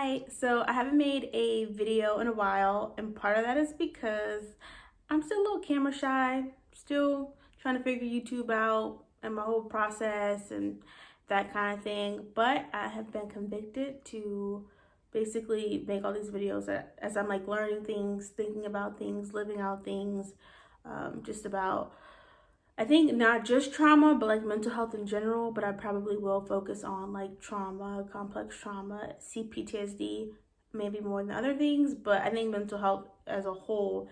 Hi, so I haven't made a video in a while, and part of that is because I'm still a little camera shy, still trying to figure YouTube out and my whole process and that kind of thing. But I have been convicted to basically make all these videos as I'm like learning things, thinking about things, living out things, just about I think not just trauma, but like mental health in general. But I probably will focus on like trauma, complex trauma, CPTSD, maybe more than other things. But I think mental health as a whole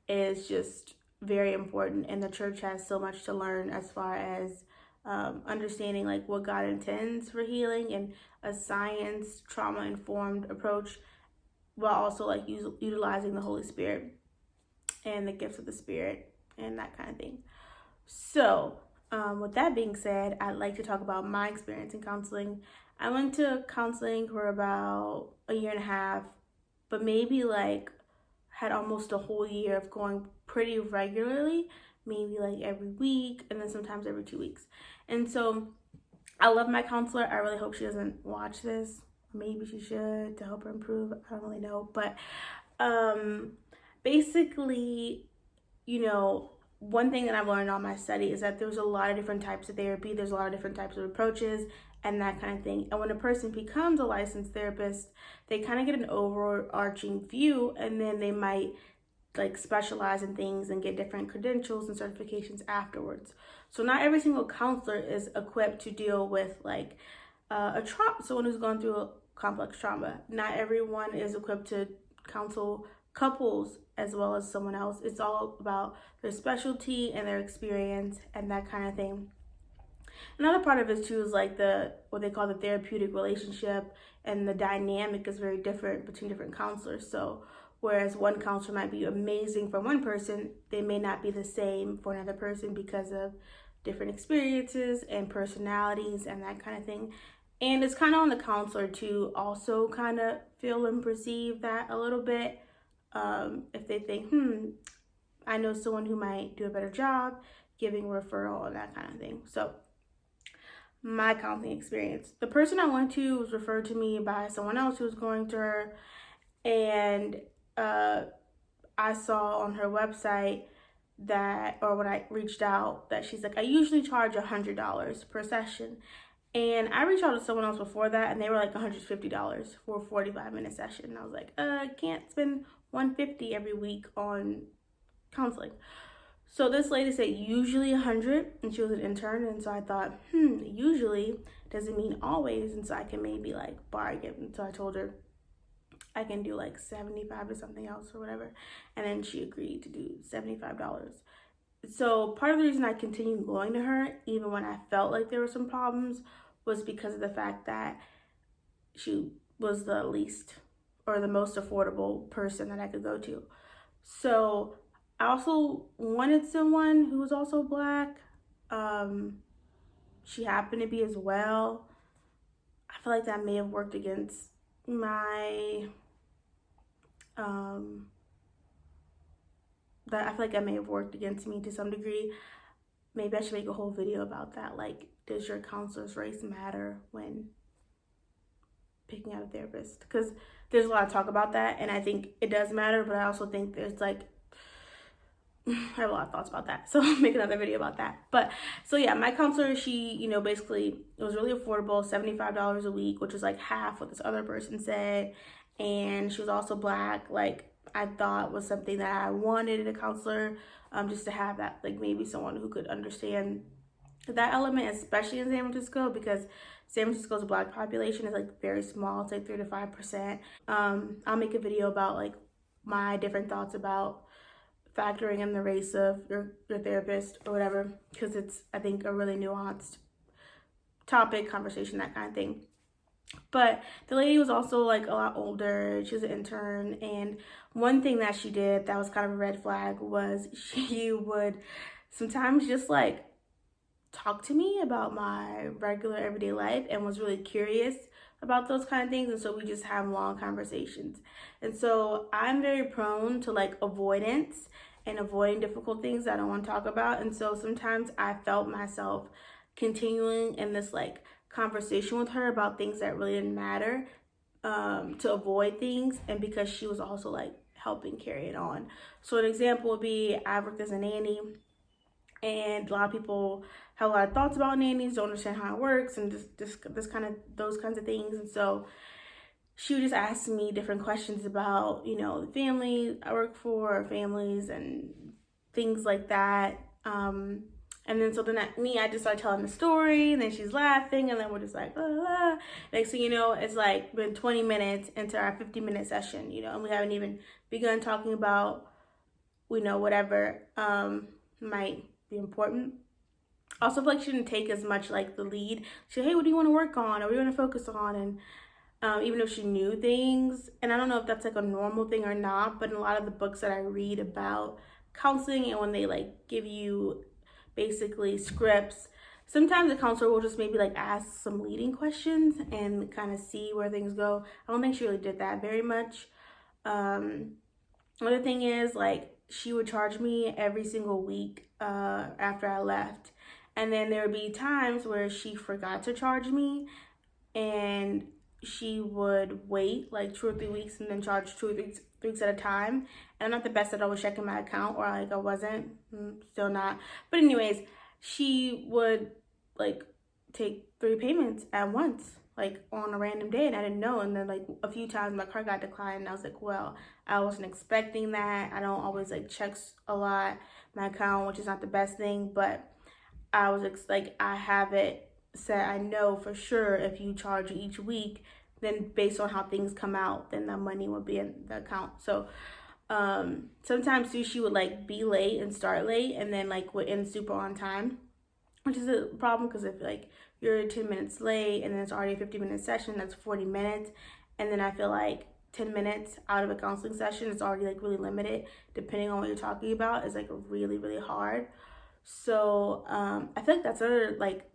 is just very important. And the church has so much to learn as far as understanding like what God intends for healing and a science, trauma informed approach, while also like utilizing the Holy Spirit and the gifts of the Spirit and that kind of thing. So, with that being said, I'd like to talk about my experience in counseling. I went to counseling for about a year and a half, but maybe like had almost a whole year of going pretty regularly, maybe like every week and then sometimes every 2 weeks. And so I love my counselor. I really hope she doesn't watch this. Maybe she should to help her improve. I don't really know. But um, basically, one thing that I've learned on my study is that there's a lot of different types of therapy, there's a lot of different types of approaches and that kind of thing. And when a person becomes a licensed therapist, they kind of get an overarching view, and then they might like specialize in things and get different credentials and certifications afterwards. So not every single counselor is equipped to deal with like someone who's gone through a complex trauma. Not everyone is equipped to counsel couples as well as someone else. It's all about their specialty and their experience and that kind of thing. Another part of it too is like the what they call the therapeutic relationship, and the dynamic is very different between different counselors. So whereas one counselor might be amazing for one person, they may not be the same for another person because of different experiences and personalities and that kind of thing. And it's kind of on the counselor to also kind of feel and perceive that a little bit. If they think, I know someone who might do a better job giving referral and that kind of thing. So my counseling experience. The person I went to was referred to me by someone else who was going to her, and I saw on her website that, or when I reached out, that she's like, I usually charge $100 per session. And I reached out to someone else before that, and they were like $150 for a 45-minute session. And I was like, I can't spend $150 every week on counseling. So this lady said usually 100, and she was an intern, and so I thought, usually doesn't mean always, and so I can maybe like bargain. And so I told her I can do like 75 or something else or whatever, and then she agreed to do $75. So part of the reason I continued going to her, even when I felt like there were some problems, was because of the fact that she was the least or the most affordable person that I could go to. So I also wanted someone who was also Black. She happened to be as well. I feel like that may have worked against my that I feel like that may have worked against me to some degree. Maybe I should make a whole video about that. Like, does your counselor's race matter when picking out a therapist? Because there's a lot of talk about that, and I think it does matter, but I also think there's like I have a lot of thoughts about that, so I'll make another video about that. But so yeah, my counselor, she basically, it was really affordable, $75 a week, which was like half what this other person said. And she was also Black, like I thought was something that I wanted in a counselor, just to have that, like maybe someone who could understand that element, especially in San Francisco, because San Francisco's Black population is like very small. It's like 3 to 5%. I'll make a video about like my different thoughts about factoring in the race of your therapist or whatever, because it's, I think, a really nuanced topic, conversation, that kind of thing. But the lady was also like a lot older. She was an intern, and one thing that she did that was kind of a red flag was she would sometimes just like talk to me about my regular everyday life and was really curious about those kind of things. And so we just have long conversations. And so I'm very prone to like avoidance and avoiding difficult things that I don't want to talk about. And so sometimes I felt myself continuing in this like conversation with her about things that really didn't matter, to avoid things, and because she was also like helping carry it on. So an example would be, I worked as a nanny, and a lot of people have a lot of thoughts about nannies, don't understand how it works, and this kind of those kinds of things. And so she would just ask me different questions about, you know, the family I work for, or families, and things like that. And then so then I just started telling the story, and then she's laughing, and then we're just like, blah, blah, blah. Next thing you know, it's like been 20 minutes into our 50-minute session, you know, and we haven't even begun talking about, you know, whatever might be important. Also, feel like she didn't take as much like the lead. She said, hey, what do you want to work on, or what do you want to focus on? And even if she knew things, and I don't know if that's like a normal thing or not, but in a lot of the books that I read about counseling, and when they like give you basically scripts, sometimes the counselor will just maybe like ask some leading questions and kind of see where things go. I don't think she really did that very much. Another thing is, like, she would charge me every single week after I left, and then there would be times where she forgot to charge me, and she would wait like 2 or 3 weeks and then charge 2 or 3 weeks at a time. And I'm not the best at always checking my account, or like I wasn't, still not. But anyways, she would like take 3 payments at once, like on a random day, and I didn't know. And then like a few times my card got declined, and I was like, well, I wasn't expecting that. I don't always like check a lot my account, which is not the best thing, but I was like, I have it set. I know for sure if you charge each week, then based on how things come out, then the money will be in the account. So sometimes too, she would like be late and start late, and then like would end super on time, which is a problem, because if like you're 10 minutes late and then it's already a 50-minute session, that's 40 minutes. And then I feel like 10 minutes out of a counseling session is already like really limited, depending on what you're talking about, is like really, really hard. So I feel like that's another like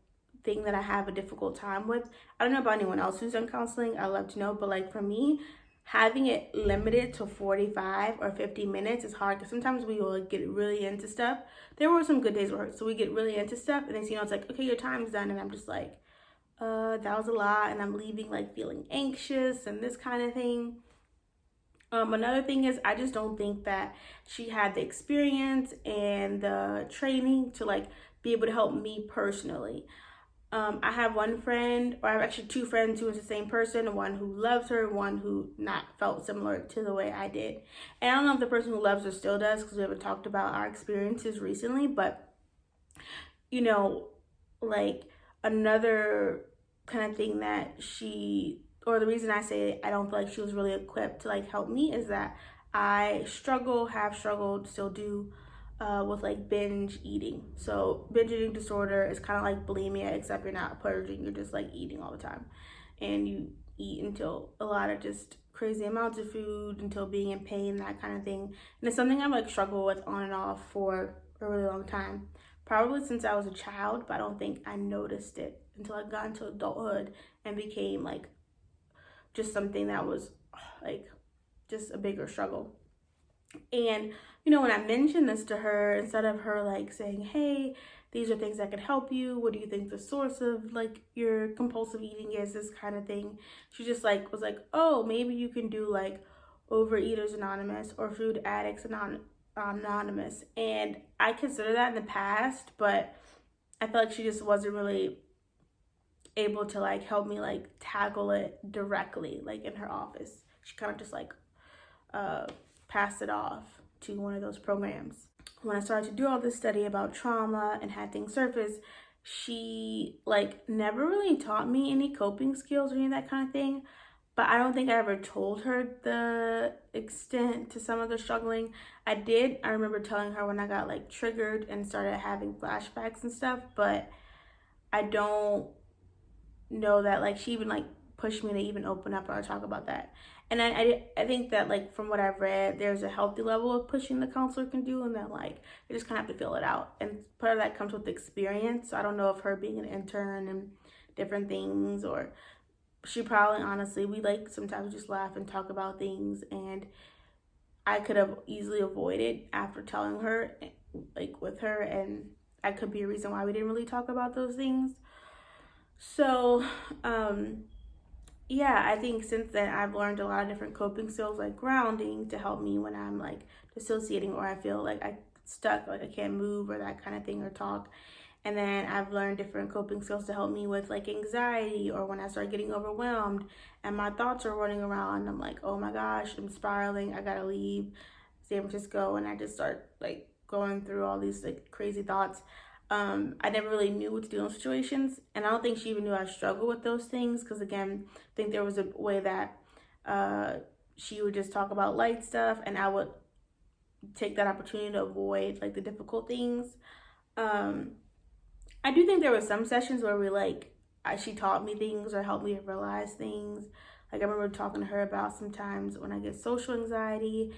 thing that I have a difficult time with. I don't know about anyone else who's done counseling. I'd love to know, but like for me, having it limited to 45 or 50 minutes is hard, because sometimes we will get really into stuff. There were some good days where so we get really into stuff, and then you know it's like, okay, your time's done, and I'm just like, that was a lot, and I'm leaving like feeling anxious and this kind of thing. Another thing is, I just don't think that she had the experience and the training to like be able to help me personally. I have one friend, or I have actually 2 friends who is the same person, one who loves her, one who not felt similar to the way I did. And I don't know if the person who loves her still does, because we haven't talked about our experiences recently, but you know, like another kind of thing that she, or the reason I say I don't feel like she was really equipped to like help me, is that I have struggled, still do, with like binge eating. So binge eating disorder is kind of like bulimia, except you're not purging, you're just like eating all the time, and you eat until a lot of just crazy amounts of food until being in pain, that kind of thing. And it's something I've like struggled with on and off for a really long time, probably since I was a child, but I don't think I noticed it until I got into adulthood and became like just something that was like just a bigger struggle. And you know, when I mentioned this to her, instead of her like saying, hey, these are things that could help you, what do you think the source of like your compulsive eating is, this kind of thing, she just like was like, oh, maybe you can do like Overeaters Anonymous or Food Addicts Anonymous. And I considered that in the past, but I feel like she just wasn't really able to like help me like tackle it directly, like in her office. She kind of just like passed it off to one of those programs. When I started to do all this study about trauma and had things surface, she like never really taught me any coping skills or any of that kind of thing. But I don't think I ever told her the extent to some of the struggling. I remember telling her when I got like triggered and started having flashbacks and stuff, but I don't know that like she even like pushed me to even open up or talk about that. And I think that like from what I've read, there's a healthy level of pushing the counselor can do, and then like you just kind of have to feel it out. And part of that comes with experience. So I don't know if her being an intern and different things, or she probably, honestly, we like sometimes just laugh and talk about things, and I could have easily avoided after telling her, like with her, and that could be a reason why we didn't really talk about those things. So yeah, I think since then I've learned a lot of different coping skills like grounding to help me when I'm like dissociating or I feel like I stuck, like I can't move or that kind of thing or talk. And then I've learned different coping skills to help me with like anxiety or when I start getting overwhelmed and my thoughts are running around. I'm like, oh my gosh, I'm spiraling. I gotta leave San Francisco. And I just start like going through all these like crazy thoughts. I never really knew what to do in those situations. And I don't think she even knew I struggled with those things. Because again, I think there was a way that uh, she would just talk about light stuff and I would take that opportunity to avoid like the difficult things. Um, I do think there were some sessions where we like she taught me things or helped me to realize things. Like I remember talking to her about sometimes when I get social anxiety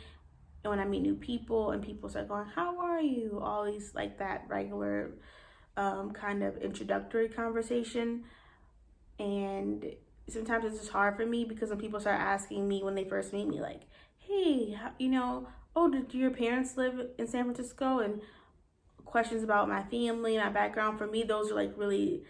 and when I meet new people and people start going, "How are you?" Always like that regular kind of introductory conversation. And sometimes it's just hard for me because when people start asking me when they first meet me, like, "Hey, oh, do your parents live in San Francisco?" and questions about my family, my background, for me, those are like really,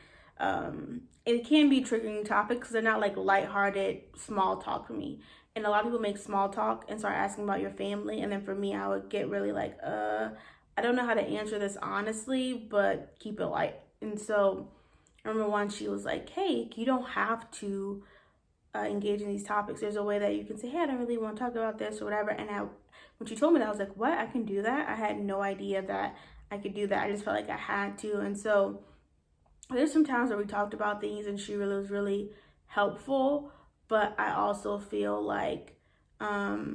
it can be triggering topics because they're not like lighthearted small talk for me. And a lot of people make small talk and start asking about your family. And then for me, I would get really like, I don't know how to answer this honestly, but keep it light. And so I remember once she was like, hey, you don't have to engage in these topics. There's a way that you can say, hey, I don't really want to talk about this or whatever. And when she told me that, I was like, what? I can do that? I had no idea that I could do that. I just felt like I had to. And so there's some times where we talked about things and she really was really helpful. But I also feel like, yeah,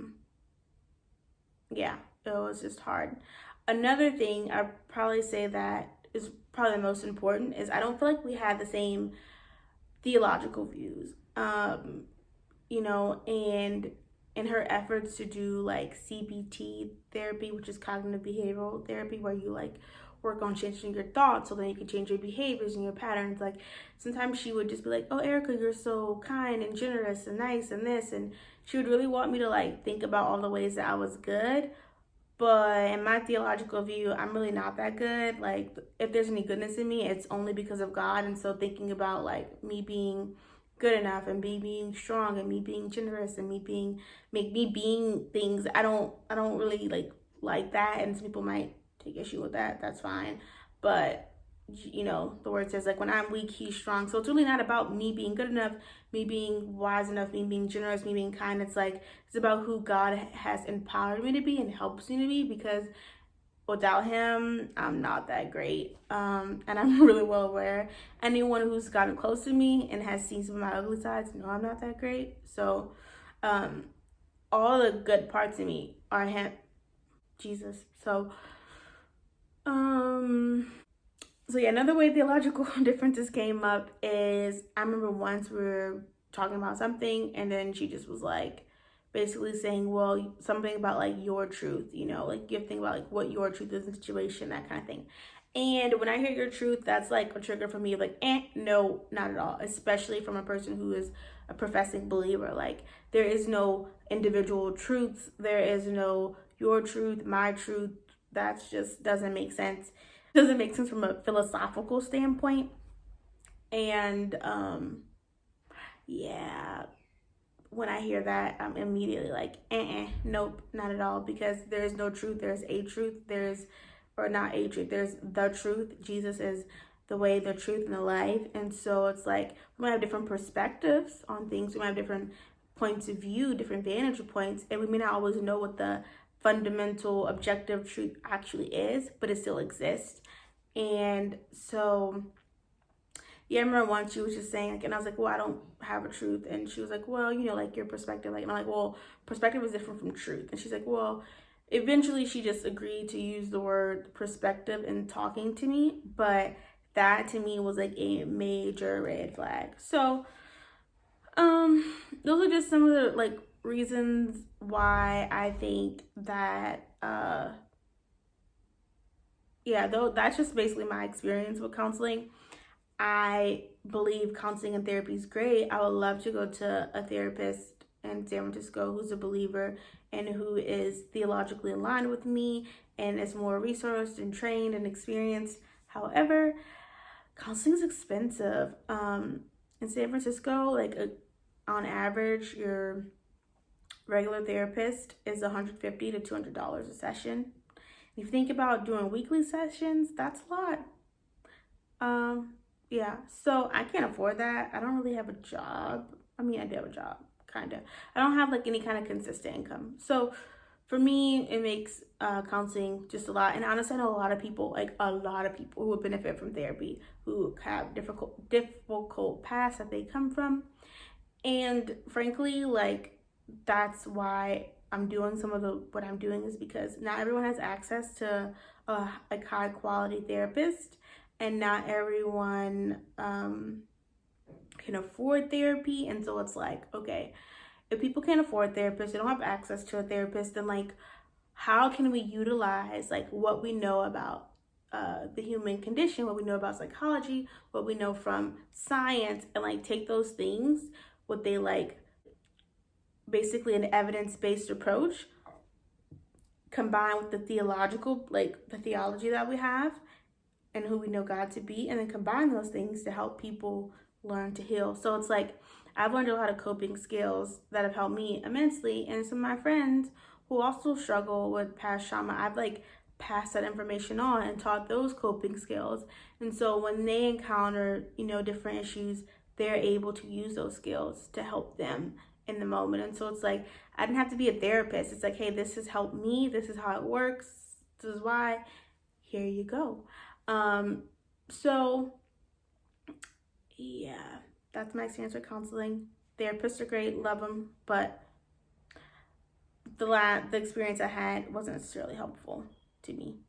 it was just hard. Another thing I'd probably say that is probably the most important is I don't feel like we had the same theological views. And in her efforts to do like CBT therapy, which is cognitive behavioral therapy, where you like work on changing your thoughts so then you can change your behaviors and your patterns. Like sometimes she would just be like, oh, Erica, you're so kind and generous and nice and this. And she would really want me to like think about all the ways that I was good. But in my theological view, I'm really not that good. Like, if there's any goodness in me, it's only because of God. And so, thinking about like me being good enough and me being strong and me being generous and make me being things, I don't really like that. And some people might take issue with that. That's fine. But the word says like when I'm weak, he's strong. So it's really not about me being good enough, me being wise enough, me being generous, me being kind. It's like it's about who God has empowered me to be and helps me to be, because without him, I'm not that great. And I'm really well aware. Anyone who's gotten close to me and has seen some of my ugly sides know I'm not that great. So um all the good parts of me are him, Jesus. Um So yeah, another way theological differences came up is I remember once we were talking about something and then she just was like basically saying, well, something about like your truth, like you have to think about like what your truth is in the situation, that kind of thing. And when I hear your truth, that's like a trigger for me, like, no, not at all. Especially from a person who is a professing believer. Like there is no individual truths, there is no your truth, my truth. That's just doesn't make sense from a philosophical standpoint. And yeah, when I hear that, I'm immediately like, nope, not at all, because there's no truth. There's a truth. Or not a truth. There's the truth. Jesus is the way, the truth, and the life. And so it's like we might have different perspectives on things. We might have different points of view, different vantage points, and we may not always know what the fundamental objective truth actually is, but it still exists. And so, yeah, I remember once she was just saying, like, and I was like, well, I don't have a truth. And she was like, well, like your perspective. Like, and I'm like, well, perspective is different from truth. And she's like, well, eventually she just agreed to use the word perspective in talking to me. But that to me was like a major red flag. So, those are just some of the like reasons why I think that, yeah, though that's just basically my experience with counseling. I believe counseling and therapy is great. I would love to go to a therapist in San Francisco who's a believer and who is theologically aligned with me and is more resourced and trained and experienced. However, counseling is expensive. In San Francisco, like on average, your regular therapist is $150 to $200 a session. If you think about doing weekly sessions, that's a lot. Yeah, so I can't afford that. I don't really have a job. I mean, I do have a job, kind of. I don't have like any kind of consistent income. So for me, it makes counseling just a lot. And honestly, I know a lot of people, who would benefit from therapy, who have difficult past that they come from. And frankly, like, that's why I'm doing what I'm doing, is because not everyone has access to a like high quality therapist, and not everyone can afford therapy. And so it's like, okay, if people can't afford therapists, they don't have access to a therapist, then like, how can we utilize like what we know about the human condition, what we know about psychology, what we know from science, and like take those things, what they like, basically an evidence-based approach, combined with the theology that we have and who we know God to be, and then combine those things to help people learn to heal. So it's like, I've learned a lot of coping skills that have helped me immensely, and some of my friends who also struggle with past trauma, I've like passed that information on and taught those coping skills. And so when they encounter, different issues, they're able to use those skills to help them in the moment. And so it's like, I didn't have to be a therapist. It's like, hey, this has helped me. This is how it works. This is why. Here you go. So yeah, that's my experience with counseling. Therapists are great, love them, but the experience I had wasn't necessarily helpful to me.